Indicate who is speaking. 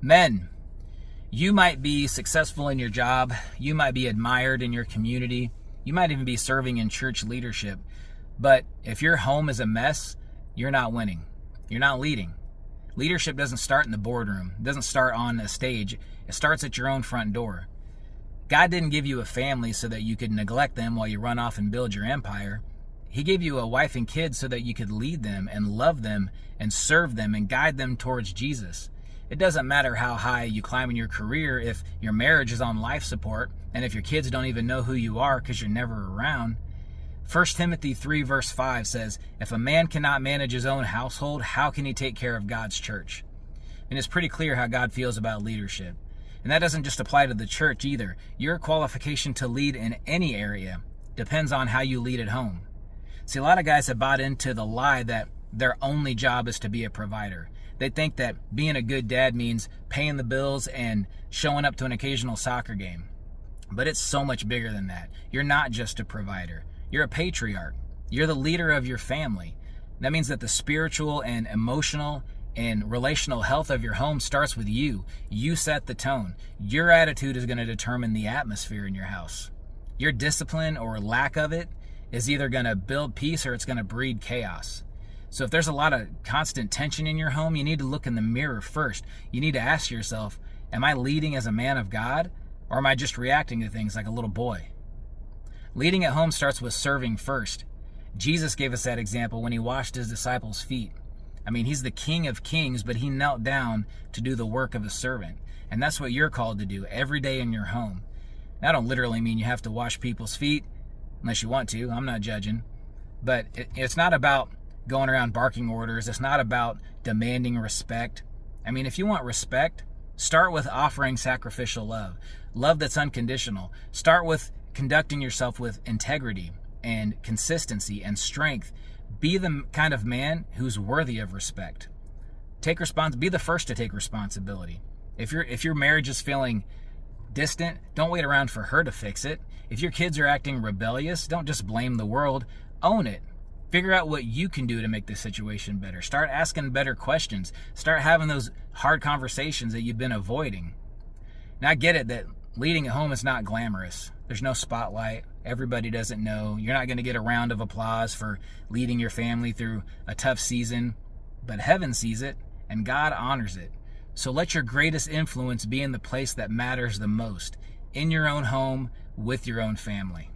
Speaker 1: Men, you might be successful in your job. You might be admired in your community. You might even be serving in church leadership. But if your home is a mess, you're not winning. You're not leading. Leadership doesn't start in the boardroom. It doesn't start on a stage. It starts at your own front door. God didn't give you a family so that you could neglect them while you run off and build your empire. He gave you a wife and kids so that you could lead them and love them and serve them and guide them towards Jesus. It doesn't matter how high you climb in your career if your marriage is on life support and if your kids don't even know who you are because you're never around. 1 Timothy 3 verse 5 says, if a man cannot manage his own household, how can he take care of God's church? And it's pretty clear how God feels about leadership. And that doesn't just apply to the church either. Your qualification to lead in any area depends on how you lead at home. See, a lot of guys have bought into the lie that their only job is to be a provider. They think that being a good dad means paying the bills and showing up to an occasional soccer game. But it's so much bigger than that. You're not just a provider. You're a patriarch. You're the leader of your family. That means that the spiritual and emotional and relational health of your home starts with you. You set the tone. Your attitude is going to determine the atmosphere in your house. Your discipline or lack of it is either going to build peace or it's going to breed chaos. So if there's a lot of constant tension in your home, you need to look in the mirror first. You need to ask yourself, am I leading as a man of God, or am I just reacting to things like a little boy? Leading at home starts with serving first. Jesus gave us that example when he washed his disciples' feet. I mean, he's the King of Kings, but he knelt down to do the work of a servant. And that's what you're called to do every day in your home. That don't literally mean you have to wash people's feet, unless you want to. I'm not judging. But it's not about going around barking orders. It's not about demanding respect. I mean, if you want respect, start with offering sacrificial love. Love that's unconditional. Start with conducting yourself with integrity and consistency and strength. Be the kind of man who's worthy of respect. Be the first to take responsibility. If your marriage is feeling distant, don't wait around for her to fix it. If your kids are acting rebellious, don't just blame the world. Own it. Figure out what you can do to make the situation better. Start asking better questions. Start having those hard conversations that you've been avoiding. Now, I get it that leading at home is not glamorous. There's no spotlight. Everybody doesn't know. You're not going to get a round of applause for leading your family through a tough season. But heaven sees it, and God honors it. So let your greatest influence be in the place that matters the most, in your own home, with your own family.